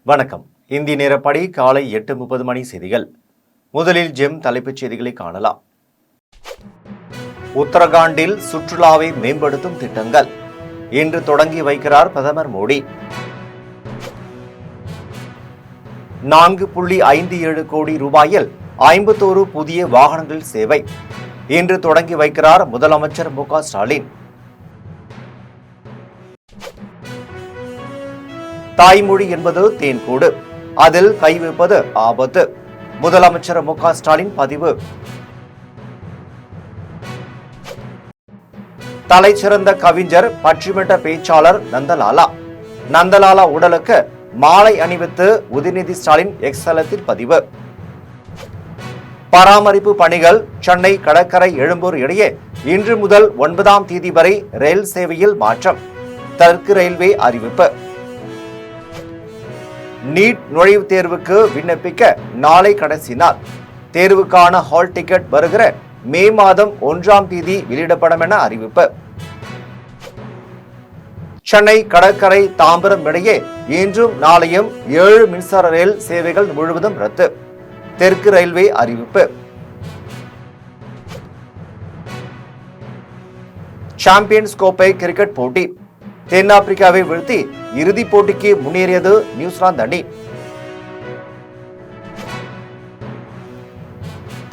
வணக்கம். இந்திய நேரப்படி காலை 8:30 மணி செய்திகள். முதலில் ஜெம் தலைப்புச் செய்திகளை காணலாம். உத்தரகாண்டில் சுற்றுலாவை மேம்படுத்தும் திட்டங்கள் இன்று தொடங்கி வைக்கிறார் பிரதமர் மோடி. 4.57 கோடி ரூபாயில் 51 புதிய வாகனங்கள் சேவை இன்று தொடங்கி வைக்கிறார் முதலமைச்சர் மு.க. ஸ்டாலின். தாய்மொழி என்பது தேன்கூடு, அதில் கை வைப்பது ஆபத்து. முதலமைச்சர் மு.க. ஸ்டாலின் பதிவு. தலைச்சிறந்த கவிஞர், பற்றிமிட்ட பேச்சாளர் நந்தலாலா உடலுக்கு மாலை அணிவித்து உதயநிதி ஸ்டாலின் எக்ஸ் தளத்தில் பதிவு. பராமரிப்பு பணிகள் சென்னை கடற்கரை எழும்பூர் இடையே இன்று முதல் 9ஆம் தேதி வரை ரயில் சேவையில் மாற்றம். தெற்கு ரயில்வே அறிவிப்பு. நீட் நுழைவுத் தேர்வுக்கு விண்ணப்பிக்க நாளை கடைசி நாள். தேர்வுக்கான ஹால் டிக்கெட் வருகிற மே மாதம் 1ஆம் தேதி வெளியிடப்படும் என அறிவிப்பு. சென்னை கடற்கரை தாம்பரம் இடையே இன்றும் நாளையும் 7 மின்சார ரயில் சேவைகள் முழுவதும் ரத்து. தெற்கு ரயில்வே அறிவிப்பு. சாம்பியன்ஸ் கோப்பை கிரிக்கெட் போட்டி தென்னாப்பிரிக்காவை வீழ்த்தி இறுதிப் போட்டிக்கு முன்னேறியது நியூசிலாந்து அணி.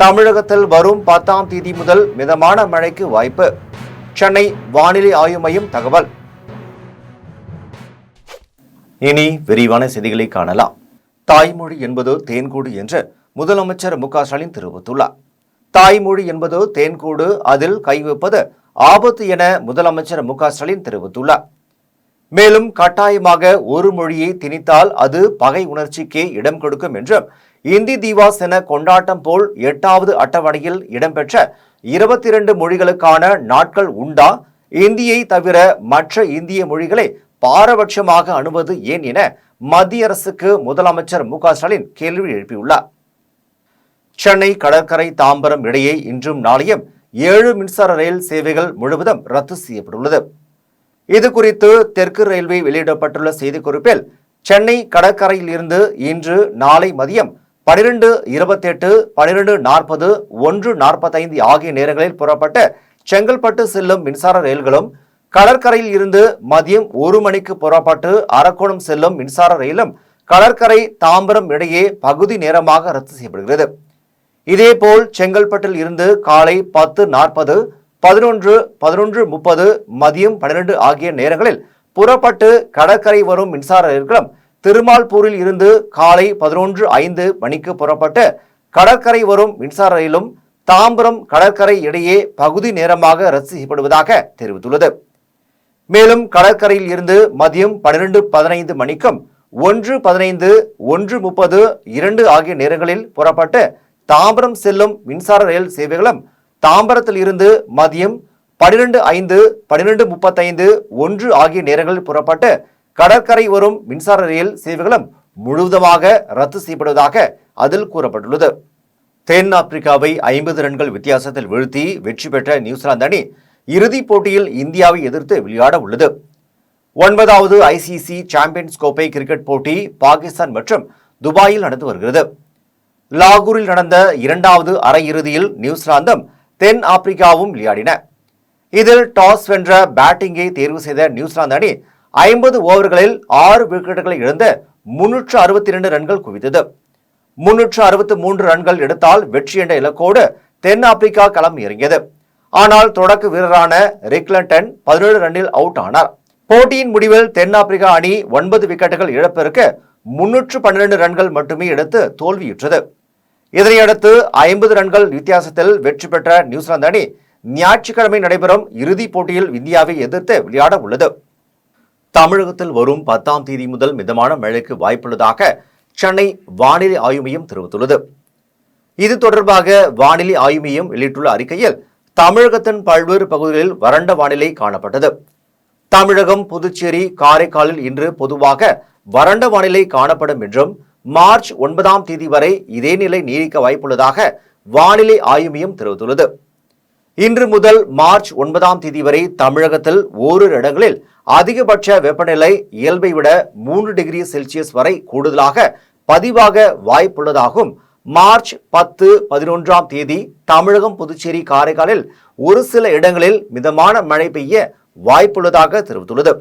தமிழகத்தில் வரும் 10ஆம் தேதி முதல் மிதமான மழைக்கு வாய்ப்பு. சென்னை வானிலை ஆய்வு மையம் தகவல். இனி விரிவான செய்திகளை காணலாம். தாய்மொழி என்பது தேன்கூடு என்று முதலமைச்சர் மு.க. ஸ்டாலின் தெரிவித்துள்ளார். தாய்மொழி என்பது தேன்கூடு, அதில் கை வைப்பது ஆபத்து என முதலமைச்சர் மு.க. ஸ்டாலின் தெரிவித்துள்ளார். மேலும் கட்டாயமாக ஒரு மொழியை திணித்தால் அது பகை உணர்ச்சிக்கே இடம் கொடுக்கும் என்றும், இந்தி திவாஸ் என கொண்டாட்டம் போல் 8வது அட்டவணையில் இடம்பெற்ற 22 மொழிகளுக்கான நாட்கள் உண்டா, இந்தியை தவிர மற்ற இந்திய மொழிகளை பாரபட்சமாக அணுவது ஏன் என மத்திய அரசுக்கு முதலமைச்சர் மு.க. ஸ்டாலின் கேள்வி எழுப்பியுள்ளார். சென்னை கடற்கரை தாம்பரம் இடையே இன்றும் நாளையும் 7 மின்சார ரயில் சேவைகள் முழுவதும் ரத்து செய்யப்பட்டுள்ளது. இது குறித்து தெற்கு ரயில்வே வெளியிடப்பட்டுள்ள செய்திக்குறிப்பில், சென்னை கடற்கரையில் இருந்து இன்று நாளை மதியம் 12:28, 12:40, 1:45 ஆகிய நேரங்களில் புறப்பட்டு செங்கல்பட்டு செல்லும் மின்சார ரயில்களும், கடற்கரையில் இருந்து மதியம் 1 மணிக்கு புறப்பட்டு அரக்கோணம் செல்லும் மின்சார ரயிலும் கடற்கரை தாம்பரம் இடையே பகுதி நேரமாக ரத்து செய்யப்படுகிறது. இதேபோல் செங்கல்பட்டில் இருந்து காலை 10:40, 11, 11:30, மதியம் 12 ஆகிய நேரங்களில் புறப்பட்டு கடற்கரை வரும் மின்சார ரயில்களும், திருமால்பூரில் இருந்து காலை 11:05 மணிக்கு புறப்பட்டு கடற்கரை வரும் மின்சார ரயிலும் தாம்பரம் கடற்கரை இடையே பகுதி நேரமாக ரத்து செய்யப்படுவதாக தெரிவித்துள்ளது. மேலும் கடற்கரையில் இருந்து மதியம் 12:15 மணிக்கும் 1:15, 1:30, 2 ஆகிய நேரங்களில் புறப்பட்டு தாம்பரம் செல்லும் மின்சார ரயில் சேவைகளும், தாம்பரத்தில் இருந்து மதியம் 12:05, 12:35, 1 ஆகிய நேரங்களில் புறப்பட்டு கடற்கரை வரும் மின்சார ரயில் சேவைகளும் முழுவதுமாக ரத்து செய்யப்படுவதாக அதில் கூறப்பட்டுள்ளது. தென்னாப்பிரிக்காவை 50 ரன்கள் வித்தியாசத்தில் வீழ்த்தி வெற்றி பெற்ற நியூசிலாந்து அணி இறுதிப் போட்டியில் இந்தியாவை எதிர்த்து விளையாட உள்ளது. 9வது ICC சாம்பியன்ஸ் கோப்பை கிரிக்கெட் போட்டி பாகிஸ்தான் மற்றும் துபாயில் நடந்து வருகிறது. லாகூரில் நடந்த 2வது அரையிறுதியில் நியூசிலாந்தும் தென் ஆப்பிரிக்காவும் விளையாடின. இதில் டாஸ் வென்ற பேட்டிங்கை தேர்வு செய்த நியூசிலாந்து அணி 50 ஓவர்களில் 6 விக்கெட்டுகளை இழந்து 362 ரன்கள் குவித்தது. 363 ரன்கள் எடுத்தால் வெற்றி என்ற இலக்கோடு தென் ஆப்பிரிக்கா களம் இறங்கியது. ஆனால் தொடக்க வீரரான ரிக்லண்டன் 17 ரன்னில் அவுட் ஆனார். போட்டியின் முடிவில் தென் ஆப்பிரிக்கா அணி 9 விக்கெட்டுகள் இழப்பிற்கு 312 ரன்கள் மட்டுமே எடுத்து தோல்வியுற்றது. இதனையடுத்து 50 ரன்கள் வித்தியாசத்தில் வெற்றி பெற்ற நியூசிலாந்து அணி ஞாயிற்றுக்கிழமை நடைபெறும் இறுதிப் போட்டியில் இந்தியாவை எதிர்த்து விளையாட உள்ளது. தமிழகத்தில் வரும் 10ஆம் தேதி முதல் மிதமான மழைக்கு வாய்ப்புள்ளதாக சென்னை வானிலை ஆய்வு மையம் தெரிவித்துள்ளது. இது தொடர்பாக வானிலை ஆய்வு மையம் வெளியிட்டுள்ள அறிக்கையில், தமிழகத்தின் பல்வேறு பகுதிகளில் வறண்ட வானிலை காணப்பட்டது. தமிழகம், புதுச்சேரி, காரைக்காலில் இன்று பொதுவாக வறண்ட வானிலை காணப்படும் என்றும், மார்ச் 9ஆம் தேதி வரை இதே நிலை நீடிக்க வாய்ப்புள்ளதாக வானிலை ஆய்வு மையம் தெரிவித்துள்ளது. இன்று முதல் மார்ச் 9ஆம் தேதி வரை தமிழகத்தில் ஓரிரு இடங்களில் அதிகபட்ச வெப்பநிலை இயல்பை விட 3 டிகிரி செல்சியஸ் வரை கூடுதலாக பதிவாக வாய்ப்புள்ளதாகவும் மார்ச் 10-11ஆம் தேதி தமிழகம், புதுச்சேரி, காரைக்காலில் ஒரு சில இடங்களில் மிதமான மழை பெய்ய வாய்ப்புள்ளதாக தெரிவித்துள்ளது.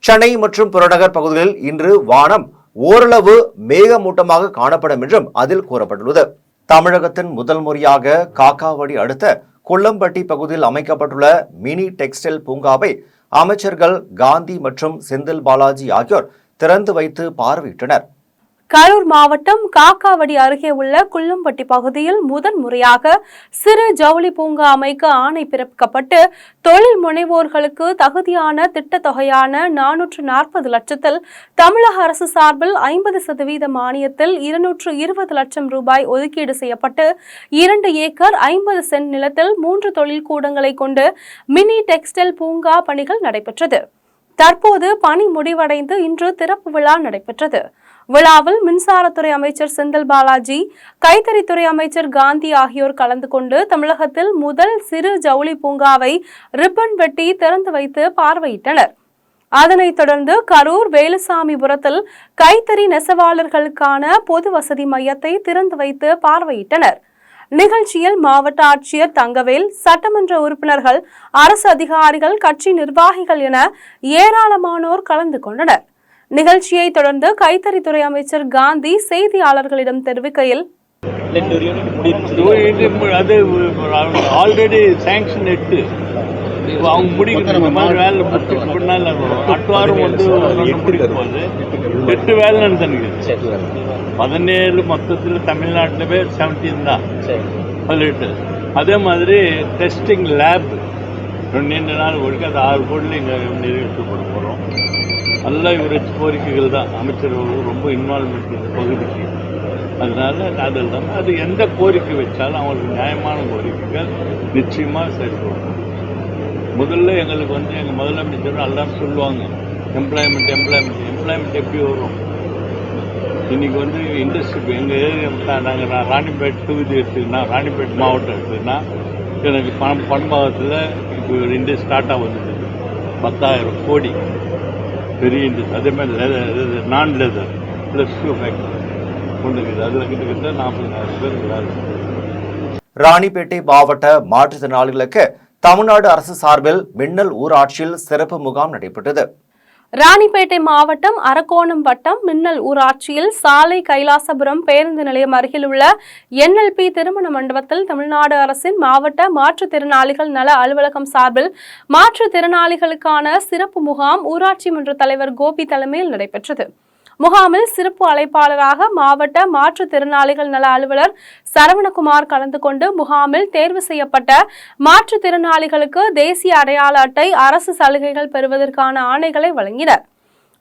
சென்னை மற்றும் புறநகர் பகுதிகளில் இன்று வானம் ஓரளவு மேகமூட்டமாக காணப்படும் என்றும் அதில் கூறப்பட்டுள்ளது. தமிழகத்தின் முதல் முறையாக காக்காவடி அடுத்த கொல்லம்பட்டி பகுதியில் அமைக்கப்பட்டுள்ள மினி டெக்ஸ்டைல் பூங்காவை அமைச்சர்கள் காந்தி மற்றும் செந்தில் பாலாஜி ஆகியோர் திறந்து வைத்து பார்வையிட்டனர். கரூர் மாவட்டம் காக்காவடி அருகே உள்ள குள்ளம்பட்டி பகுதியில் முதன் முறையாக சிறு ஜவுளி பூங்கா அமைக்க ஆணை பிறப்பிக்கப்பட்டு தொழில் முனைவோர்களுக்கு தகுதியான திட்ட தொகையான 440 லட்சத்தில் தமிழக அரசு சார்பில் 50% மானியத்தில் 220 லட்சம் ரூபாய் ஒதுக்கீடு செய்யப்பட்டு 2 ஏக்கர் 50 சென்ட் நிலத்தில் 3 தொழில் கூடங்களை கொண்டு மினி டெக்ஸ்டைல் பூங்கா பணிகள் நடைபெற்றது. தற்போது பணி முடிவடைந்து இன்று திறப்பு விழா நடைபெற்றது. விழாவில் மின்சாரத்துறை அமைச்சர் செந்தில் பாலாஜி, கைத்தறித்துறை அமைச்சர் காந்தி ஆகியோர் கலந்து கொண்டு தமிழகத்தில் முதல் சிறு ஜவுளி பூங்காவை ரிப்பன் வெட்டி திறந்து வைத்து பார்வையிட்டனர். அதனைத் தொடர்ந்து கரூர் வேலுசாமிபுரத்தில் கைத்தறி நெசவாளர்களுக்கான பொது வசதி மையத்தை திறந்து வைத்து பார்வையிட்டனர். நிகழ்ச்சியில் மாவட்ட ஆட்சியர் தங்கவேல், சட்டமன்ற உறுப்பினர்கள், அரசு அதிகாரிகள், கட்சி நிர்வாகிகள் என ஏராளமானோர் கலந்து கொண்டனர். நிகழ்ச்சியை தொடர்ந்து கைத்தறித்துறை அமைச்சர் காந்தி செய்தியாளர்களிடம் தெரிவிக்கையில், ஆல்ரெடி சாங்ஷன் எடுத்து அவங்க முடிக்கிற மாதிரி வேலை அட்டுவாரம் வந்து 8 வேலை நடந்துருக்கு. 17 மொத்தத்தில் தமிழ்நாட்டிலவே 17 தான் 18. அதே மாதிரி டெஸ்டிங் லேப் 2 நாள் ஒழுக்க அது 6 கோடியில் இங்கே நிறைவேற்றி கொண்டு போகிறோம். நல்ல இவரட்சி கோரிக்கைகள் தான் அமைச்சர் ரொம்ப இன்வால்மெண்ட் பகுதிக்கு. அதனால அதில் தான் அது எந்த கோரிக்கை வச்சாலும் அவங்களுக்கு நியாயமான கோரிக்கைகள் நிச்சயமாக செயல்படும். முதல்ல எங்களுக்கு வந்து எங்கள் முதலமைச்சர் எல்லாம் சொல்லுவாங்க, எம்ப்ளாய்மெண்ட் எப்படி வரும். இன்னைக்கு வந்து இண்டஸ்ட்ரி எங்கள் ஏரியா நாங்கள் ராணிப்பேட் தொகுதி எடுத்துக்கினா, ராணிப்பேட் மாவட்டம் எடுத்துக்கினா எனக்கு பண்பாகத்தில் இப்போ ஒரு இண்டஸ்ட்ரி ஸ்டார்ட் ஆகுது 10,000 கோடி பெரிய இண்டஸ்ட்ரி. அதே மாதிரி நான் லெதர் +2 ஃபேக்டரி கொண்டு இருக்குது. அதில் கிட்டத்தட்ட 40,000 பேருக்கு வேலை. ராணிப்பேட்டை மாவட்ட மாற்றுத்திறனாளிகளுக்கு தமிழ்நாடு அரசு சார்பில் மின்னல் ஊராட்சியில் சிறப்பு முகாம் நடைபெற்றது. ராணிப்பேட்டை மாவட்டம் அரக்கோணம் வட்டம் மின்னல் ஊராட்சியில் சாலை கைலாசபுரம் பேருந்து நிலையம் அருகில் உள்ள NLP திருமண மண்டபத்தில் தமிழ்நாடு அரசின் மாவட்ட மாற்றுத்திறனாளிகள் நல அலுவலகம் சார்பில் மாற்றுத்திறனாளிகளுக்கான சிறப்பு முகாம் ஊராட்சி மன்ற தலைவர் கோபி தலைமையில் நடைபெற்றது. முகாமில் சிறப்பு அழைப்பாளராக மாவட்ட மாற்றுத்திறனாளிகள் நல அலுவலர் சரவணகுமார் கலந்து கொண்டு முகாமில் தேர்வு செய்யப்பட்ட மாற்றுத்திறனாளிகளுக்கு தேசிய அடையாள அட்டை, அரசு சலுகைகள் பெறுவதற்கான ஆணைகளை வழங்கினர்.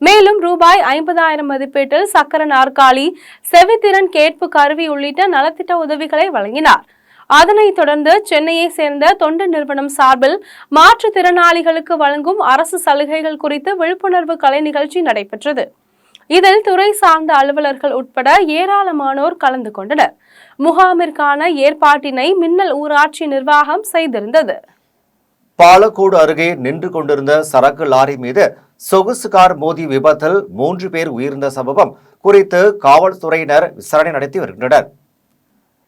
மேலும் ரூபாய் 50,000 மதிப்பீட்டில் சக்கர நாற்காலி, செவித்திறன் கேட்பு கருவி உள்ளிட்ட நலத்திட்ட உதவிகளை வழங்கினார். அதனைத் தொடர்ந்து சென்னையை சேர்ந்த தொண்டு நிறுவனம் சார்பில் மாற்றுத்திறனாளிகளுக்கு வழங்கும் அரசு சலுகைகள் குறித்து விழிப்புணர்வு கலை நிகழ்ச்சி நடைபெற்றது. இதில் துறை சார்ந்த அலுவலர்கள் உட்பட ஏராளமானோர் கலந்து கொண்டனர். முகாமிற்கான ஏற்பாட்டினை மின்னல் ஊராட்சி நிர்வாகம் செய்திருந்தது. பாலக்கோடு அருகே நின்று கொண்டிருந்த சரக்கு லாரி மீது சொகுசு கார் மோதி விபத்தில் 3 பேர் உயிரிழந்த சம்பவம் குறித்து காவல்துறையினர் விசாரணை நடத்தி வருகின்றனர்.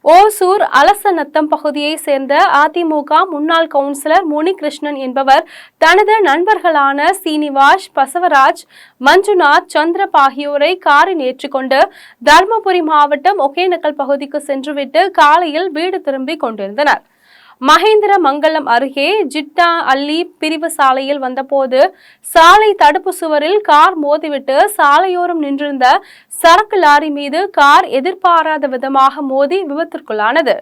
ஓசூர் அலசநத்தம் பகுதியை சேர்ந்த அதிமுக முன்னாள் கவுன்சிலர் முனிகிருஷ்ணன் என்பவர் தனது நண்பர்களான சீனிவாஸ், பசவராஜ், மஞ்சுநாத், சந்திரப் ஆகியோரை காரில் ஏற்றிக்கொண்டு தர்மபுரி மாவட்டம் ஒகேனக்கல் பகுதிக்கு சென்றுவிட்டு காலையில் வீடு திரும்பிக் கொண்டிருந்தனர். மகேந்திர மங்கலம் அருகே ஜிட்டா அள்ளி பிரிவு சாலையில் வந்தபோது சாலை தடுப்பு சுவரில் கார் மோதிவிட்டு சாலையோரம் நின்றிருந்த சரக்கு லாரி மீது கார் எதிர்பாராத விதமாக மோதி விபத்திற்குள்ளானது.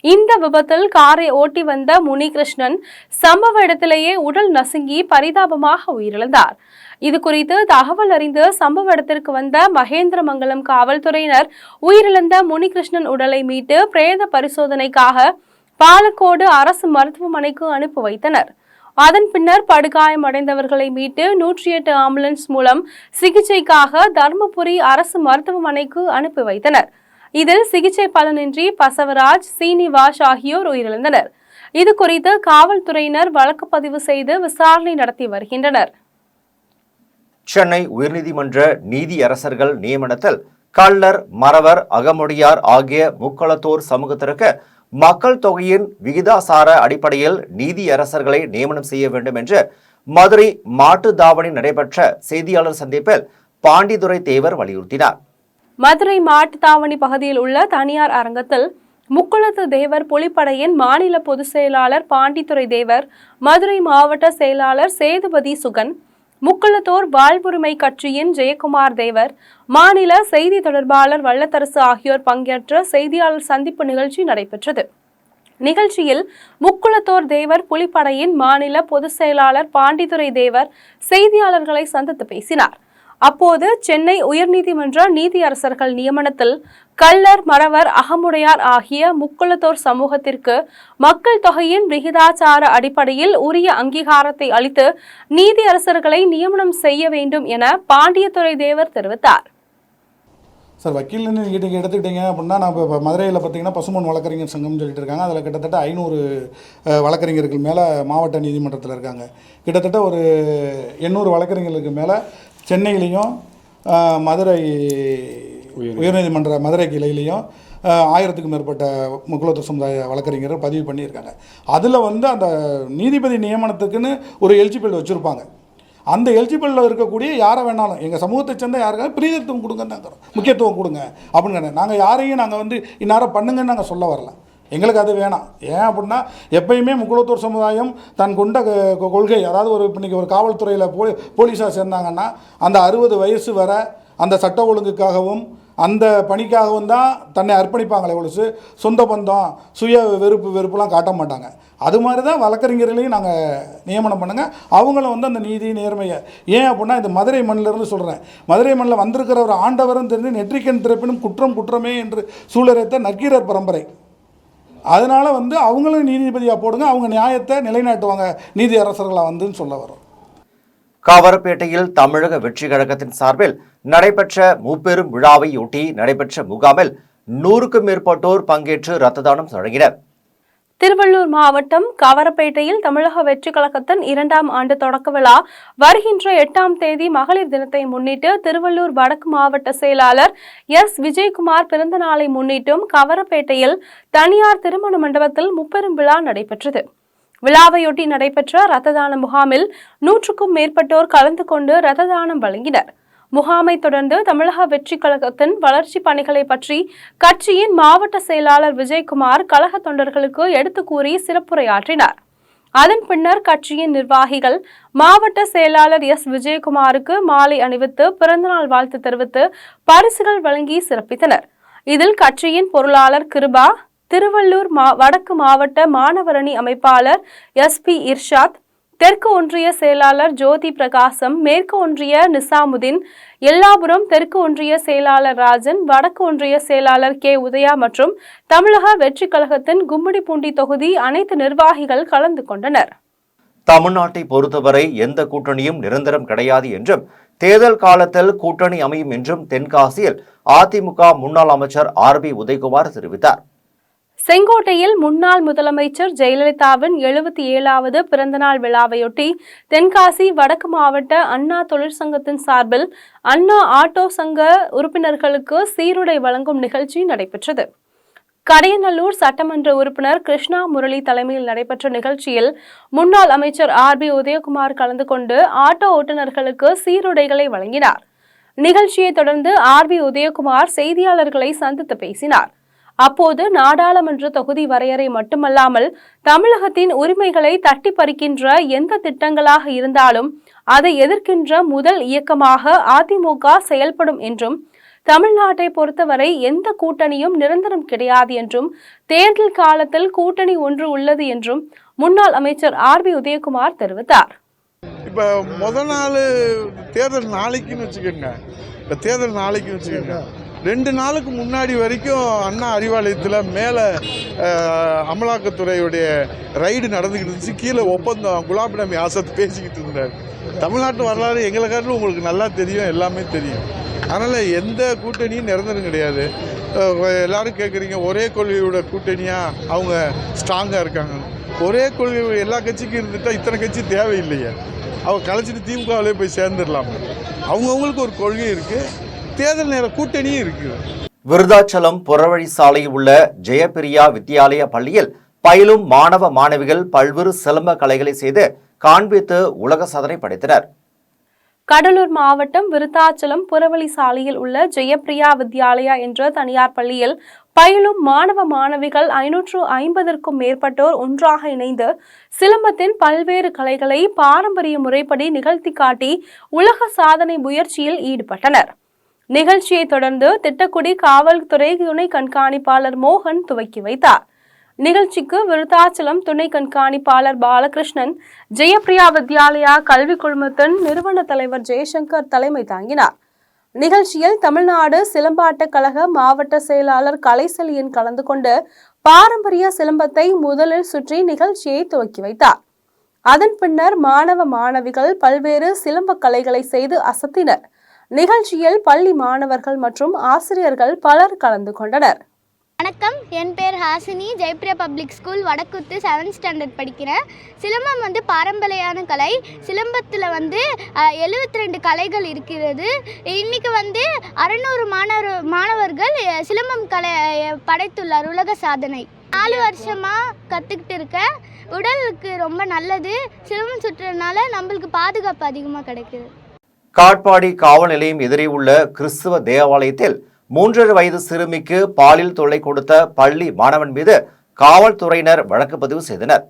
இந்த விபத்தில் காரை ஓட்டி வந்த முனிகிருஷ்ணன் சம்பவ இடத்திலேயே உடல் நசுங்கி பரிதாபமாக உயிரிழந்தார். இது குறித்து தகவல் அறிந்து சம்பவ இடத்திற்கு வந்த மகேந்திரமங்கலம் காவல்துறையினர் உயிரிழந்த முனிகிருஷ்ணன் உடலை மீட்டு பிரேத பரிசோதனைக்காக பாலக்கோடு அரசு மருத்துவமனைக்கு அனுப்பி வைத்தனர். அதன் பின்னர் படுகாயமடைந்தவர்களை மீட்டு 108 ஆம்புலன்ஸ் மூலம் சிகிச்சைக்காக தர்மபுரி அரசு மருத்துவமனைக்கு அனுப்பி வைத்தனர். இதில் சிகிச்சை பலனின்றி பசவராஜ், சீனிவாஸ் ஆகியோர் உயிரிழந்தனர். இது குறித்து காவல்துறையினர் வழக்கு பதிவு செய்து விசாரணை நடத்தி வருகின்றனர். சென்னை உயர்நீதிமன்ற நீதியரசர்கள் நியமனத்தில் கள்ளர், மறவர், அகமுடையார் ஆகிய முக்களத்தோர் சமூகத்திற்கு மக்கள் தொகையின் விகிதாசார அடிப்படையில் நீதியரசர்களை நியமனம் செய்ய வேண்டும் என்று மதுரை மாட்டுத்தாவணி நடைபெற்ற செய்தியாளர் சந்திப்பில் பாண்டித்துரை தேவர் வலியுறுத்தினார். மதுரை மாட்டுத்தாவணி பகுதியில் உள்ள தனியார் அரங்கத்தில் முக்குளத்து தேவர் புலிப்படையின் மாநில பொதுச் செயலாளர் பாண்டித்துரை தேவர், மதுரை மாவட்ட செயலாளர் சேதுபதி சுகன், முக்குளத்தோர் வாழ்வுரிமை கட்சியின் ஜெயக்குமார் தேவர், மாநில செய்தி தொடர்பாளர் வல்லத்தரசு ஆகியோர் பங்கேற்ற செய்தியாளர் சந்திப்பு நிகழ்ச்சி நடைபெற்றது. நிகழ்ச்சியில் முக்குளத்தோர் தேவர் புலிப்படையின் மாநில பொதுச் செயலாளர் பாண்டித்துரை தேவர் செய்தியாளர்களை சந்தித்து பேசினார். அப்போது சென்னை உயர்நீதிமன்ற நீதியரசர்கள் நியமனத்தில் கள்ளர், மறவர், அகமுடையார் ஆகிய முக்குளத்தோர் சமூகத்திற்கு மக்கள் தொகையின் விகிதாச்சார அடிப்படையில் உரிய அங்கீகாரத்தை அளித்து நீதியரசர்களை நியமனம் செய்ய வேண்டும் என பாண்டியத்துரை தேவர் தெரிவித்தார். சார், வக்கீல்னு நீங்கள் எடுத்துக்கிட்டீங்க அப்படின்னா, நான் இப்போ மதுரையில் பார்த்தீங்கன்னா பசும்பொன் வழக்கறிஞர் சங்கம்னு சொல்லிட்டு இருக்காங்க. அதில் கிட்டத்தட்ட 500 வழக்கறிஞர்கள் மேலே மாவட்ட நீதிமன்றத்தில் இருக்காங்க. கிட்டத்தட்ட ஒரு 800 வழக்கறிஞர்களுக்கு மேலே சென்னையிலையும் மதுரை உயர்நீதிமன்ற மதுரை கிளையிலையும் 1000க்கும் மேற்பட்ட முக்குளத்தோர் சமுதாய வழக்கறிஞர்கள் பதிவு பண்ணியிருக்காங்க. அதில் அந்த நீதிபதி நியமனத்துக்குன்னு ஒரு எலிஜிபிள் வச்சுருப்பாங்க. அந்த எலிஜிபிளில் இருக்கக்கூடிய யாரை வேணாலும் எங்கள் சமூகத்தை சேர்ந்த யாருக்காவது பிரீதத்துவம் கொடுங்கன்னு முக்கியத்துவம் கொடுங்க அப்படின்னு. நாங்கள் யாரையும் நாங்கள் இந்நேரம் பண்ணுங்கன்னு நாங்கள் சொல்ல வரல. எங்களுக்கு அது வேணாம். ஏன் அப்படின்னா, எப்பயுமே முக்குளத்தோர் சமுதாயம் தன் கொண்ட கொள்கை, அதாவது இன்றைக்கி ஒரு காவல்துறையில் போலீஸாக சேர்ந்தாங்கன்னா அந்த 60 வயசு வரை அந்த சட்ட ஒழுங்குக்காகவும் அந்த பணிக்காகவும் தான் தன்னை அர்ப்பணிப்பாங்களே ஒழிச்சு சொந்த பந்தம், சுய வெறுப்புலாம் காட்ட மாட்டாங்க. அது மாதிரி தான் வழக்கறிஞர்களையும் நாங்கள் நியமனம் பண்ணுங்கள். அவங்களும் அந்த நீதி நேர்மையை, ஏன் அப்படின்னா இந்த மதுரை மண்ணிலிருந்து சொல்கிறேன், மதுரை மண்ணில் வந்திருக்கிற ஒரு ஆண்டவரும் தெரிஞ்சு நெற்றிக்கண் திறப்பினும் குற்றம் குற்றமே என்று சூழலைத்த நக்கீரர் பரம்பரை. அதனால் அவங்களும் நீதிபதியாக போடுங்க, அவங்க நியாயத்தை நிலைநாட்டுவாங்க நீதி அரசர்களாக வந்துன்னு சொல்ல வரோம். காவரப்பேட்டையில் தமிழக வெற்றி கழகத்தின் சார்பில் நடைபெற்ற முப்பெரும் விழாவையொட்டி நடைபெற்ற முகாமில் 100க்கும் மேற்பட்டோர் பங்கேற்று இரத்த தானம் வழங்கினர். திருவள்ளூர் மாவட்டம் காவரப்பேட்டையில் தமிழக வெற்றி கழகத்தின் 2ஆம் ஆண்டு தொடக்க விழா வருகின்ற 8ஆம் தேதி மகளிர் தினத்தை முன்னிட்டு திருவள்ளூர் வடக்கு மாவட்ட செயலாளர் எஸ். விஜயகுமார் பிறந்த நாளை முன்னிட்டும் காவரப்பேட்டையில் தனியார் திருமண மண்டபத்தில் முப்பெரும் விழா நடைபெற்றது. விழாவையொட்டி நடைபெற்ற இரத்த தான முகாமில் 100க்கும் மேற்பட்டோர் கலந்து கொண்டு இரத்த தானம் வழங்கினர். முகாமை தொடர்ந்து தமிழக வெற்றி கழகத்தின் வளர்ச்சி பணிகளை பற்றி கட்சியின் மாவட்ட செயலாளர் விஜயகுமார் கழக தொண்டர்களுக்கு எடுத்து கூறி சிறப்புரையாற்றினார். அதன் பின்னர் கட்சியின் நிர்வாகிகள் மாவட்ட செயலாளர் எஸ். விஜயகுமாருக்கு மாலை அணிவித்து பிறந்தநாள் வாழ்த்து தெரிவித்து பரிசுகள் வழங்கி சிறப்பித்தனர். இதில் கட்சியின் பொருளாளர் கிருபா, திருவள்ளூர் வடக்கு மாவட்ட மாணவரணி அமைப்பாளர் SP இர்ஷாத், தெற்கு ஒன்றிய செயலாளர் ஜோதி பிரகாசம், மேற்கு ஒன்றிய நிசாமுதீன், எல்லாபுரம் தெற்கு ஒன்றிய செயலாளர் ராஜன், வடக்கு ஒன்றிய செயலாளர் K. உதயா மற்றும் தமிழக வெற்றி கழகத்தின் கும்மிடிப்பூண்டி தொகுதி அனைத்து நிர்வாகிகள் கலந்து கொண்டனர். தமிழ்நாட்டை பொறுத்தவரை எந்த கூட்டணியும் நிரந்தரம் கிடையாது என்றும் தேர்தல் காலத்தில் கூட்டணி அமையும் என்றும் தென்காசியில் அதிமுக முன்னாள் அமைச்சர் RB உதயகுமார் தெரிவித்தார். செங்கோட்டையில் முன்னாள் முதலமைச்சர் ஜெயலலிதாவின் 77வது பிறந்தநாள் விழாவையொட்டி தென்காசி வடக்கு மாவட்ட அண்ணா தொழிற்சங்கத்தின் சார்பில் அண்ணா ஆட்டோ சங்க உறுப்பினர்களுக்கு சீருடை வழங்கும் நிகழ்ச்சி நடைபெற்றது. கடையநல்லூர் சட்டமன்ற உறுப்பினர் கிருஷ்ணா முரளி தலைமையில் நடைபெற்ற நிகழ்ச்சியில் முன்னாள் அமைச்சர் RB உதயகுமார் கலந்து கொண்டு ஆட்டோ ஓட்டுநர்களுக்கு சீருடைகளை வழங்கினார். நிகழ்ச்சியை தொடர்ந்து RB உதயகுமார் செய்தியாளர்களை சந்தித்து பேசினார். அப்போது நாடாளுமன்ற தொகுதி வரையறை மட்டுமல்லாமல் தமிழகத்தின் உரிமைகளை தட்டி பறிக்கின்ற எந்த திட்டங்களாக இருந்தாலும் அதை எதிர்க்கின்ற முதல் இயக்கமாக அதிமுக செயல்படும் என்றும், தமிழ்நாட்டை பொறுத்தவரை எந்த கூட்டணியும் நிரந்தரம் கிடையாது என்றும், தேர்தல் காலத்தில் கூட்டணி ஒன்று உள்ளது என்றும் முன்னாள் அமைச்சர் RB உதயகுமார் தெரிவித்தார். இப்போ முதல் நாள் தேர்தல் நாளைக்குன்னு வச்சுக்கோங்க, 2 நாளுக்கு முன்னாடி வரைக்கும் அண்ணா அறிவாலயத்தில் மேலே அமலாக்கத்துறையுடைய ரைடு நடந்துக்கிட்டு இருந்துச்சு. கீழே ஒப்பந்தம் குலாப் நபி ஆசாத் பேசிக்கிட்டு இருந்தார். தமிழ்நாட்டு வரலாறு எங்களை காட்டிலும் உங்களுக்கு நல்லா தெரியும், எல்லாமே தெரியும். அதனால் எந்த கூட்டணியும் நிரந்தரம் கிடையாது. எல்லோரும் கேட்குறீங்க ஒரே கொள்கையோட கூட்டணியாக அவங்க ஸ்ட்ராங்காக இருக்காங்க. ஒரே கொள்கை எல்லா கட்சிக்கும் இருந்துட்டால் இத்தனை கட்சி தேவையில்லையே. அவர் கலைச்சிட்டு திமுகவிலே போய் சேர்ந்துடலாம். அவங்கவுங்களுக்கு ஒரு கொள்கை இருக்குது, தேர்தல் நேர கூட்டணியும் இருக்குது. விருதாச்சலம் புறவழி சாலையில் உள்ள ஜெயபிரியா வித்யாலயா பள்ளியில் பயிலும் மாணவ மாணவிகள் பல்வேறு சிலம்ப கலைகளை செய்து காண்பித்து உலக சாதனை படைத்தனர். கடலூர் மாவட்டம் விருத்தாச்சலம் புறவழி சாலையில் உள்ள ஜெயபிரியா வித்யாலயா என்ற தனியார் பள்ளியில் பயிலும் மாணவ மாணவிகள் 550க்கும் மேற்பட்டோர் ஒன்றாக இணைந்து சிலம்பத்தின் பல்வேறு கலைகளை பாரம்பரிய முறைப்படி நிகழ்த்தி காட்டி உலக சாதனை முயற்சியில் ஈடுபட்டனர். நிகழ்ச்சியை தொடர்ந்து திட்டக்குடி காவல்துறை துணை கண்காணிப்பாளர் மோகன் துவக்கி வைத்தார். நிகழ்ச்சிக்கு விருத்தாச்சலம் துணை கண்காணிப்பாளர் பாலகிருஷ்ணன், ஜெயபிரியா வித்யாலயா கல்வி குழுமத்தின் நிறுவன தலைவர் ஜெயசங்கர் தலைமை தாங்கினார். நிகழ்ச்சியில் தமிழ்நாடு சிலம்பாட்ட கழக மாவட்ட செயலாளர் கலைசெலியன் கலந்து கொண்டு பாரம்பரிய சிலம்பத்தை முதலில் சுற்றி நிகழ்ச்சியை துவக்கி வைத்தார். அதன் பின்னர் மாணவ மாணவிகள் பல்வேறு சிலம்ப கலைகளை செய்து அசத்தினர். நிகழ்ச்சியில் பள்ளி மாணவர்கள் மற்றும் ஆசிரியர்கள் பலர் கலந்து கொண்டனர். வணக்கம், என் பேர் Hasini. Jayapriya public school Vadakkuthu 7th standard படிக்கிறேன். சிலம்பம் பாரம்பரியான கலை. சிலம்பத்தில் 72 கலைகள் இருக்கிறது. இன்னைக்கு 600 மாணவர்கள் சிலம்பம் கலை படைத்துள்ளார், உலக சாதனை. 4 வருஷமாக கற்றுக்கிட்டு இருக்கேன். உடலுக்கு ரொம்ப நல்லது. சிலம்பம் சுற்றுறதுனால நம்மளுக்கு பாதுகாப்பு அதிகமாக கிடைக்குது. காட்பாடி காவல் நிலையம் எதிரே உள்ள கிறிஸ்துவ தேவாலயத்தில் 3 வயது சிறுமிக்கு பாலியல் தொல்லை கொடுத்த பள்ளி மாணவன் மீது காவல்துறையினர் வழக்கு பதிவு செய்தனர்.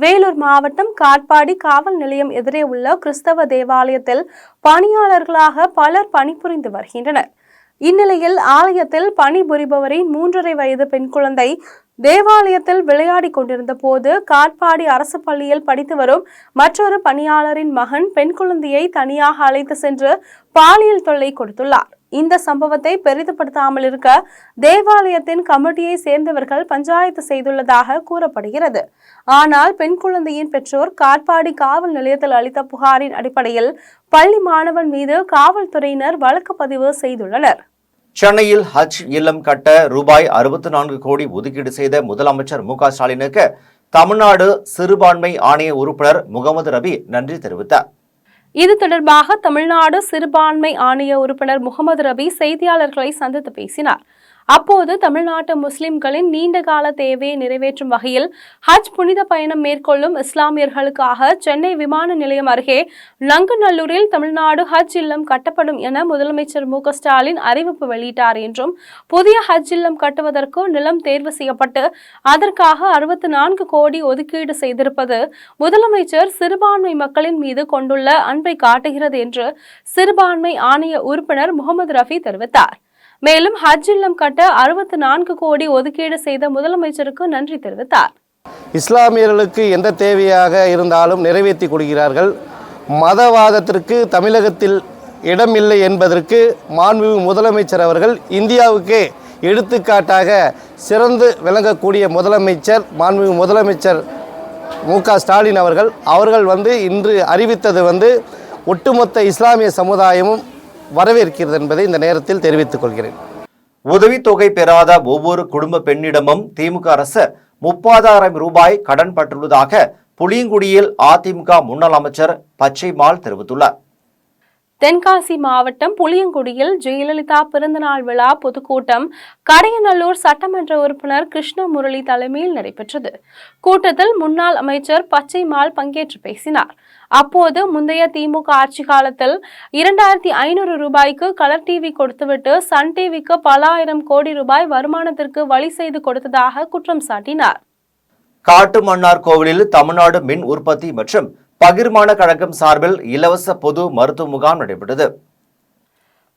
வேலூர் மாவட்டம் காட்பாடி காவல் நிலையம் எதிரே உள்ள கிறிஸ்தவ தேவாலயத்தில் பணியாளர்களாக பலர் பணிபுரிந்து வருகின்றனர். இந்நிலையில் ஆலயத்தில் பணிபுரிபவரின் 3.5 வயது பெண் குழந்தை தேவாலயத்தில் விளையாடி கொண்டிருந்த போது காட்பாடி அரசு பள்ளியில் படித்து வரும் மற்றொரு பணியாளரின் மகன் பெண் குழந்தையை தனியாக அழைத்து சென்று பாலியல் தொல்லை கொடுத்துள்ளார். இந்த சம்பவத்தை பெரிதுபடுத்தாமல் இருக்க தேவாலயத்தின் கமிட்டியை சேர்ந்தவர்கள் பஞ்சாயத்து செய்துள்ளதாக கூறப்படுகிறது. ஆனால் பெண் குழந்தையின் பெற்றோர் காட்பாடி காவல் நிலையத்தில் அளித்த புகாரின் அடிப்படையில் பள்ளி மாணவன் மீது காவல்துறையினர் வழக்கு பதிவு செய்துள்ளனர். சென்னையில் ஹஜ் இல்லம் கட்ட ரூபாய் 64 கோடி ஒதுக்கீடு செய்த முதலமைச்சர் மு க ஸ்டாலினுக்கு தமிழ்நாடு சிறுபான்மை ஆணைய உறுப்பினர் முகமது ரபி நன்றி தெரிவித்தார். இது தொடர்பாக தமிழ்நாடு சிறுபான்மை ஆணைய உறுப்பினர் முகமது ரபி செய்தியாளர்களை சந்தித்து பேசினார். அப்போது தமிழ்நாட்டு முஸ்லிம்களின் நீண்டகால தேவையை நிறைவேற்றும் வகையில் ஹஜ் புனித பயணம் மேற்கொள்ளும் இஸ்லாமியர்களுக்காக சென்னை விமான நிலையம் அருகே நங்கநல்லூரில் தமிழ்நாடு ஹஜ் இல்லம் கட்டப்படும் என முதலமைச்சர் மு க ஸ்டாலின் அறிவிப்பு வெளியிட்டார் என்றும், புதிய ஹஜ் இல்லம் கட்டுவதற்கு நிலம் தேர்வு செய்யப்பட்டு அதற்காக 64 கோடி ஒதுக்கீடு செய்திருப்பது முதலமைச்சர் சிறுபான்மை மக்களின் மீது கொண்டுள்ள அன்பை காட்டுகிறது என்று சிறுபான்மை ஆணைய உறுப்பினர் முகமது ரபி தெரிவித்தார். மேலும் ஹஜ் இல்லம் கட்ட 64 கோடி ஒதுக்கீடு செய்த முதலமைச்சருக்கு நன்றி தெரிவித்தார். இஸ்லாமியர்களுக்கு எந்த தேவையாக இருந்தாலும் நிறைவேற்றி கொடுக்கிறார்கள். மதவாதத்திற்கு தமிழகத்தில் இடமில்லை என்பதற்கு மாண்புமிகு முதலமைச்சர் அவர்கள் இந்தியாவுக்கே எடுத்துக்காட்டாக சிறந்து விளங்கக்கூடிய முதலமைச்சர் மாண்புமிகு முதலமைச்சர் மு க ஸ்டாலின் அவர்கள் இன்று அறிவித்தது ஒட்டுமொத்த இஸ்லாமிய சமுதாயமும் வரவேற்கிறது என்பதை இந்த நேரத்தில் தெரிவித்துக் கொள்கிறேன். உதவித்தொகை பெறாத ஒவ்வொரு குடும்ப பெண்ணிடமும் திமுக அரசு 30,000 ரூபாய் கடன் பட்டுள்ளதாக புளியங்குடியில் அதிமுக முன்னாள் அமைச்சர் பச்சைமால் தெரிவித்துள்ளார். தென்காசி மாவட்டம் புளியங்குடியில் ஜெயலலிதா பிறந்தநாள் விழா பொதுக்கூட்டம் கடையநல்லூர் சட்டமன்ற உறுப்பினர் கிருஷ்ணமுரளி தலைமையில் நடைபெற்றது. கூட்டத்தில் முன்னாள் அமைச்சர் பச்சைமால் பங்கேற்று பேசினார். அப்போது முந்தைய திமுக ஆட்சி காலத்தில் 2,500 ரூபாய்க்கு கலர் டிவி கொடுத்துவிட்டு சன் டிவிக்கு பல ஆயிரம் கோடி ரூபாய் வருமானத்திற்கு வழி செய்து கொடுத்ததாக குற்றம் சாட்டினார். காட்டுமன்னார் கோவிலில் தமிழ்நாடு மின் உற்பத்தி மற்றும் பகிர்மான கழகம் சார்பில் இலவச பொது மருத்துவ முகாம் நடைபெற்றது.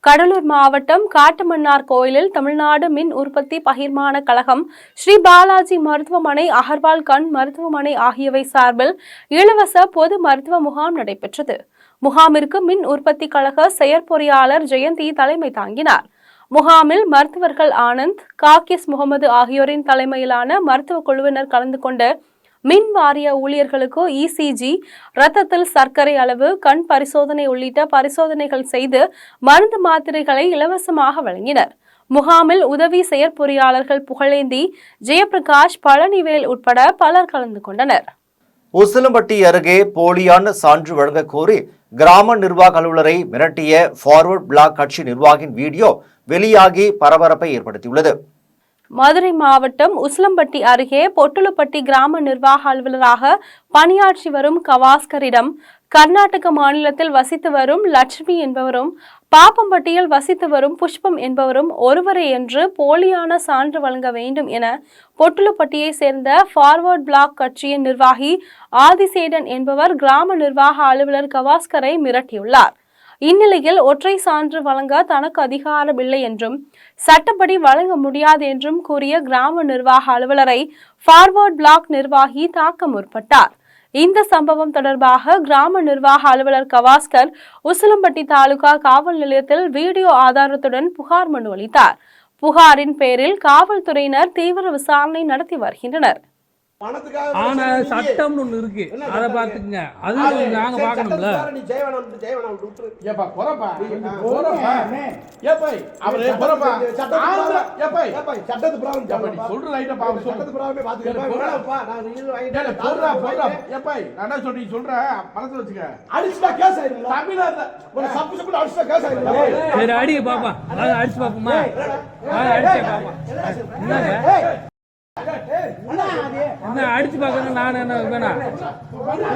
கடலூர் மாவட்டம் காட்டுமன்னார் கோயிலில் தமிழ்நாடு மின் உற்பத்தி பகிர்மான கழகம், ஸ்ரீ பாலாஜி மருத்துவமனை, அகர்வால் கண் மருத்துவமனை ஆகியவை சார்பில் இலவச பொது மருத்துவ முகாம் நடைபெற்றது. முகாமிற்கு மின் உற்பத்தி கழக செயற்பொறியாளர் ஜெயந்தி தலைமை தாங்கினார். முகாமில் மருத்துவர்கள் ஆனந்த், காக்கிஸ் முகமது ஆகியோரின் தலைமையிலான மருத்துவ குழுவினர் கலந்து கொண்டு மின் வாரிய ஊழியர்களுக்கு இசிஜி, இரத்தத்தில் சர்க்கரை அளவு, கண் பரிசோதனை உள்ளிட்ட பரிசோதனைகள் செய்து மருந்து மாத்திரைகளை இலவசமாக வழங்கினர். முகாமில் உதவி செயற்பொறியாளர்கள் புகழேந்தி, ஜெயபிரகாஷ், பழனிவேல் உட்பட பலர் கலந்து கொண்டனர். உசிலம்பட்டி அருகே போலியான சான்று வழங்க கோரி கிராம நிர்வாக அலுவலரை மிரட்டிய ஃபார்வர்ட் பிளாக் கட்சி நிர்வாகியின் வீடியோ வெளியாகி பரபரப்பை ஏற்படுத்தியுள்ளது. மதுரை மாவட்டம் உசிலம்பட்டி அருகே பொட்டுலுப்பட்டி கிராம நிர்வாக அலுவலராக பணியாற்றி வரும் கவாஸ்கரிடம் கர்நாடக மாநிலத்தில் வசித்து வரும் லட்சுமி என்பவரும் பாப்பம்பட்டியில் வசித்து வரும் புஷ்பம் என்பவரும் ஒருவரே என்று போலியான சான்று வழங்க வேண்டும் என பொட்டுலுப்பட்டியை சேர்ந்த ஃபார்வர்ட் பிளாக் கட்சியின் நிர்வாகி ஆதிசேடன் என்பவர் கிராம நிர்வாக அலுவலர் கவாஸ்கரை மிரட்டியுள்ளார். இந்நிலையில் ஒற்றை சான்று வழங்க தனக்கு அதிகாரம் இல்லை என்றும் சட்டப்படி வழங்க முடியாது என்றும் கூறிய கிராம நிர்வாக அலுவலரை ஃபார்வர்ட் பிளாக் நிர்வாகி தாக்க முற்பட்டார். இந்த சம்பவம் தொடர்பாக கிராம நிர்வாக அலுவலர் கவாஸ்கர் உசிலம்பட்டி தாலுகா காவல் நிலையத்தில் வீடியோ ஆதாரத்துடன் புகார் மனு அளித்தார். புகாரின் பேரில் காவல்துறையினர் தீவிர விசாரணை நடத்தி வருகின்றனர். ஆனா சட்டம்னு ஒண்ணு இருக்கு, அதை பாத்துக்குங்க. அது நாங்க பாக்கணும்ல. சரி அடிக்க பாப்பா, அடிச்சு பாப்போமா, அடிச்சு பாப்பா. என்ன அடிச்சு பாக்கணும், நான் என்ன வேணாம்.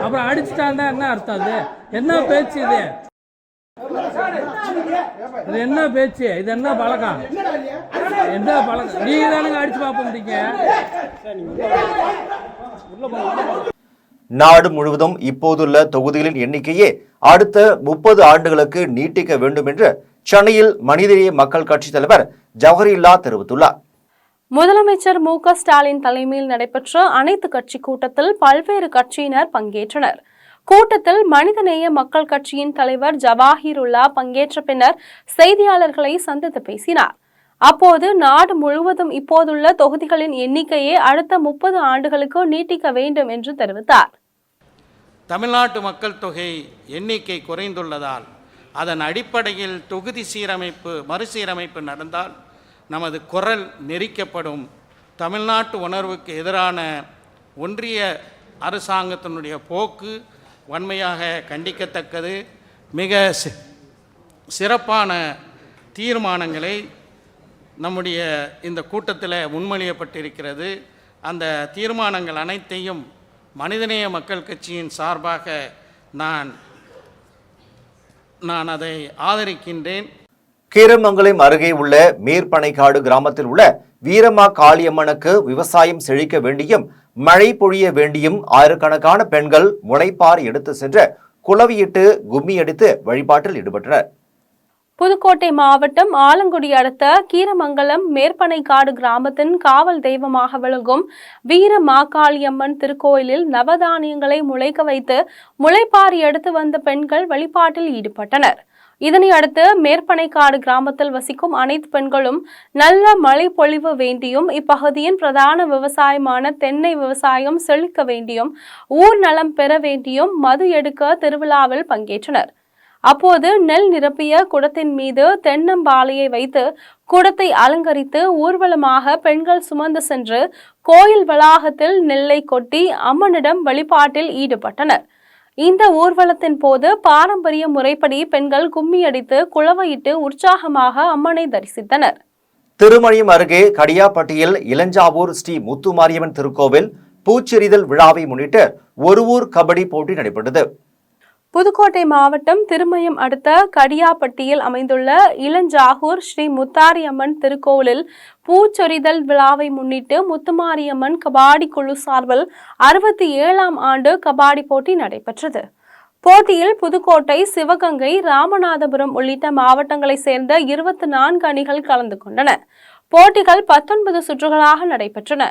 அப்புறம் அடிச்சுட்டான் என்ன அர்த்தம்? அது என்ன பேச்சு? இது என்ன பேச்சு? இது என்ன பழக்கம்? என்ன பழக்கம்? நீங்க தானுங்க அடிச்சு பாப்பீங்க. நாடு முழுவதும் இப்போதுள்ள தொகுதிகளின் எண்ணிக்கையே அடுத்த 30 ஆண்டுகளுக்கு நீட்டிக்க வேண்டும் என்று சென்னையில் மனிதநேய மக்கள் கட்சி தலைவர் ஜவஹர்லா தெரிவித்துள்ளார். முதலமைச்சர் மு.க. ஸ்டாலின் தலைமையில் நடைபெற்ற அனைத்து கட்சி கூட்டத்தில் பல்வேறு கட்சியினர் பங்கேற்றனர். கூட்டத்தில் மனிதநேய மக்கள் கட்சியின் தலைவர் ஜவாஹிருல்லா பங்கேற்ற பின்னர் செய்தியாளர்களை சந்தித்து பேசினார். அப்போது நாடு முழுவதும் இப்போதுள்ள தொகுதிகளின் எண்ணிக்கையை அடுத்த 30 ஆண்டுகளுக்கு நீட்டிக்க வேண்டும் என்று தெரிவித்தார். தமிழ்நாட்டு மக்கள் தொகை எண்ணிக்கை குறைந்துள்ளதால் அதன் அடிப்படையில் தொகுதி மறுசீரமைப்பு நடந்தால் நமது குரல் நெரிக்கப்படும். தமிழ்நாட்டு உணர்வுக்கு எதிரான ஒன்றிய அரசாங்கத்தினுடைய போக்கு வன்மையாக கண்டிக்கத்தக்கது. மிக சிறப்பான தீர்மானங்களை நம்முடைய இந்த கூட்டத்தில் முன்மொழியப்பட்டிருக்கிறது. அந்த தீர்மானங்கள் அனைத்தையும் மனிதநேய மக்கள் கட்சியின் சார்பாக நான் அதை ஆதரிக்கின்றேன். கீரமங்கலம் அருகே உள்ள மேற்பனைக்காடு கிராமத்தில் உள்ள வீரமா காளியம்மனுக்கு விவசாயம் செழிக்க வேண்டியும் மழை பொழிய வேண்டியும் ஆயிரக்கணக்கான பெண்கள் முளைப்பார் எடுத்து சென்று குளவியிட்டு கும்மியடித்து வழிபாட்டில் ஈடுபட்டனர். புதுக்கோட்டை மாவட்டம் ஆலங்குடி அடுத்த கீரமங்கலம் மேற்பனைக்காடு கிராமத்தின் காவல் தெய்வமாக விளங்கும் வீர மாகாளியம்மன் திருக்கோயிலில் நவதானியங்களை முளைக்க வைத்து முளைப்பாரி எடுத்து வந்த பெண்கள் வழிபாட்டில் ஈடுபட்டனர். இதனை அடுத்து மேற்பனைக்காடு கிராமத்தில் வசிக்கும் அனைத்து பெண்களும் நல்ல மழை பொழிவு வேண்டியும் இப்பகுதியின் பிரதான விவசாயமான தென்னை விவசாயம் செழிக்க வேண்டியும் ஊர் நலம் பெற வேண்டியும் மது எடுக்க திருவிழாவில் பங்கேற்றனர். அப்போது நெல் நிரப்பிய குடத்தின் மீது தென்னம்பாலையை வைத்து குடத்தை அலங்கரித்து ஊர்வலமாக பெண்கள் சுமந்து சென்று கோயில் வளாகத்தில் நெல்லை கொட்டி அம்மனிடம் வழிபாட்டில் ஈடுபட்டனர். இந்த ஊர்வலத்தின் போது பாரம்பரிய முறைப்படி பெண்கள் கும்மியடித்து குளவையிட்டு உற்சாகமாக அம்மனை தரிசித்தனர். திருமழியம் அருகே கடியாப்பட்டியில் இளஞ்சாவூர் ஸ்ரீ முத்துமாரியம்மன் திருக்கோவில் பூச்செறிதல் விழாவை முன்னிட்டு ஒரு ஊர் கபடி போட்டி நடைபெற்றது. புதுக்கோட்டை மாவட்டம் திருமயம் அடுத்த கடியாப்பட்டியில் அமைந்துள்ள இளஞ்சாகூர் ஸ்ரீ முத்தாரியம்மன் திருக்கோவிலில் பூச்சொரிதல் விழாவை முன்னிட்டு முத்துமாரியம்மன் கபாடி குழு சார்பில் 67ஆம் ஆண்டு கபாடி போட்டி நடைபெற்றது. போட்டியில் புதுக்கோட்டை, சிவகங்கை, ராமநாதபுரம் உள்ளிட்ட மாவட்டங்களைச் சேர்ந்த 24 அணிகள் கலந்து கொண்டன. போட்டிகள் 19 சுற்றுகளாக நடைபெற்றன.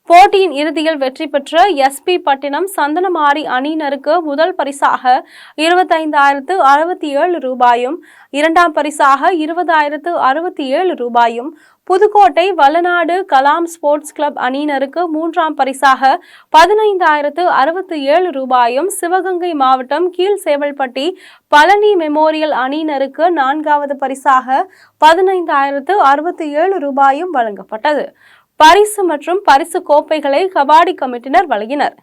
போட்டியின் இறுதியில் வெற்றி பெற்ற எஸ்பி பட்டினம் சந்தனமாரி அணியினருக்கு முதல் பரிசாக 25,067 ரூபாயும், இரண்டாம் பரிசாக 20,067 ரூபாயும், புதுக்கோட்டை வல்லநாடு கலாம் ஸ்போர்ட்ஸ் கிளப் அணியினருக்கு மூன்றாம் பரிசாக 15,067 ரூபாயும், சிவகங்கை மாவட்டம் கீழ் சேவல்பட்டி பழனி மெமோரியல் அணியினருக்கு நான்காவது பரிசாக 15,067 ரூபாயும் வழங்கப்பட்டது. பரிசு மற்றும் பரிசு கோப்பைகளை கபாடி கமிட்டினர் வழங்கினர்.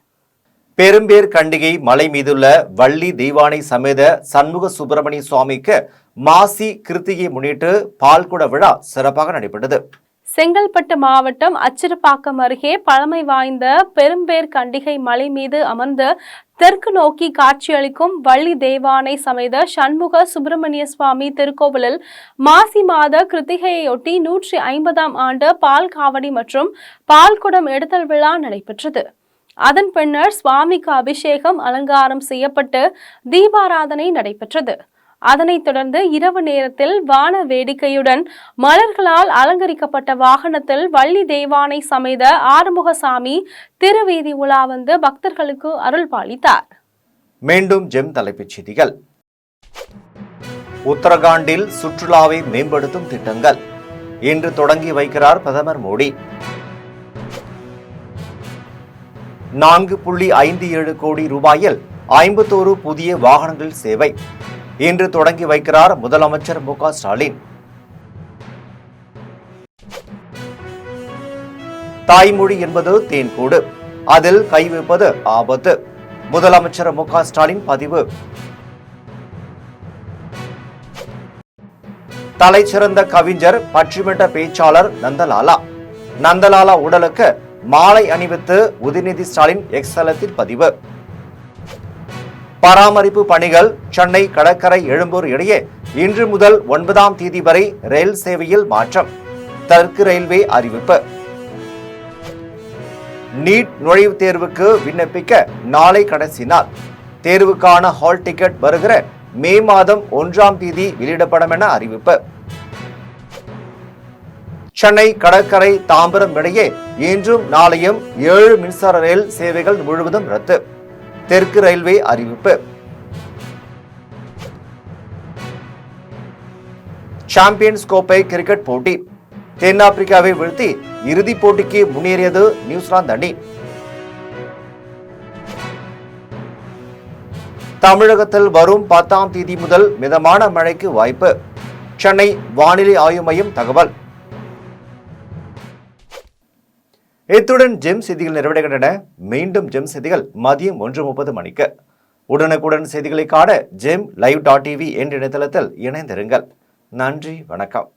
பெரும்பேர் கண்டிகை மலை மீதுள்ள வள்ளி தெய்வானை சமேத சண்முக சுப்பிரமணிய சுவாமிக்கு மாசி கிருத்திகை முன்னிட்டு பால்குட விழா சிறப்பாக நடைபெற்றது. செங்கல்பட்டு மாவட்டம் அச்சிறுபாக்கம் அருகே பழமை வாய்ந்த பெரும்பேர் கண்டிகை மலை மீது அமர்ந்து தெற்கு நோக்கி காட்சியளிக்கும் வள்ளி தெய்வானை சமேத சண்முக சுப்பிரமணிய சுவாமி திருக்கோவிலில் மாசி மாத கிருத்திகையொட்டி 150ஆம் ஆண்டு பால் காவடி மற்றும் பால்குடம் எடுத்தல் விழா நடைபெற்றது. அதன் பின்னர் சுவாமிக்கு அபிஷேகம் அலங்காரம் செய்யப்பட்டு தீபாராதனை நடைபெற்றது. அதனைத் தொடர்ந்து இரவு நேரத்தில் வான வேடிக்கையுடன் மலர்களால் அலங்கரிக்கப்பட்ட வாகனத்தில் வள்ளி தெய்வானை சமேத ஆறுமுகசாமி திருவீதி உலா வந்து பக்தர்களுக்கு அருள் பாலித்தார். மீண்டும் ஜெம் தலைப்புச் செய்திகள். உத்தரகாண்டில் சுற்றுலாவை மேம்படுத்தும் திட்டங்கள் இன்று தொடங்கி வைக்கிறார் பிரதமர் மோடி. 4.57 கோடி ரூபாயில் 51 புதிய வாகனங்கள் சேவை இன்று தொடங்கி வைக்கிறார் முதலமைச்சர் மு க ஸ்டாலின். தாய்மொழி என்பது தேன்கூடு, அதில் கை வைப்பது ஆபத்து. முதலமைச்சர் மு க ஸ்டாலின் பதிவு. தலைச்சிறந்த கவிஞர் பற்றிமிட்ட பேச்சாளர் நந்தலாலா உடலுக்கு மாலை அணிவித்து உதயநிதி ஸ்டாலின் எக்ஸ் தளத்தில் பதிவு. பராமரிப்பு பணிகள் சென்னை கடற்கரை எழும்பூர் இடையே இன்று முதல் 9ஆம் தேதி வரை ரயில் சேவையில் மாற்றம், தெற்கு ரயில்வே அறிவிப்பு. நீட் நுழைவுத் தேர்வுக்கு விண்ணப்பிக்க நாளை கடைசி நாள். தேர்வுக்கான ஹால் டிக்கெட் வருகிற மே மாதம் 1ஆம் தேதி வெளியிடப்படும் என அறிவிப்பு. சென்னை கடற்கரை தாம்பரம் இடையே இன்றும் நாளையும் 7 மின்சார ரயில் சேவைகள் முழுவதும் ரத்து, தெற்கு ரயில்வே அறிவிப்பு. சாம்பியன்ஸ் கோப்பை கிரிக்கெட் போட்டி தென்னாப்பிரிக்காவை வீழ்த்தி இறுதிப் போட்டிக்கு முன்னேறியது நியூசிலாந்து அணி. தமிழகத்தில் வரும் 10ஆம் தேதி முதல் மிதமான மழைக்கு வாய்ப்பு, சென்னை வானிலை ஆய்வு மையம் தகவல். இத்துடன் ஜெம் செய்திகள் நிறைவடைகின்றன. மீண்டும் ஜெம் செய்திகள் மதியம் 1:30 மணிக்கு. உடனுக்குடன் செய்திகளை காண ஜெம் live.tv என்ற இணையதளத்தில் இணைந்திருங்கள். நன்றி, வணக்கம்.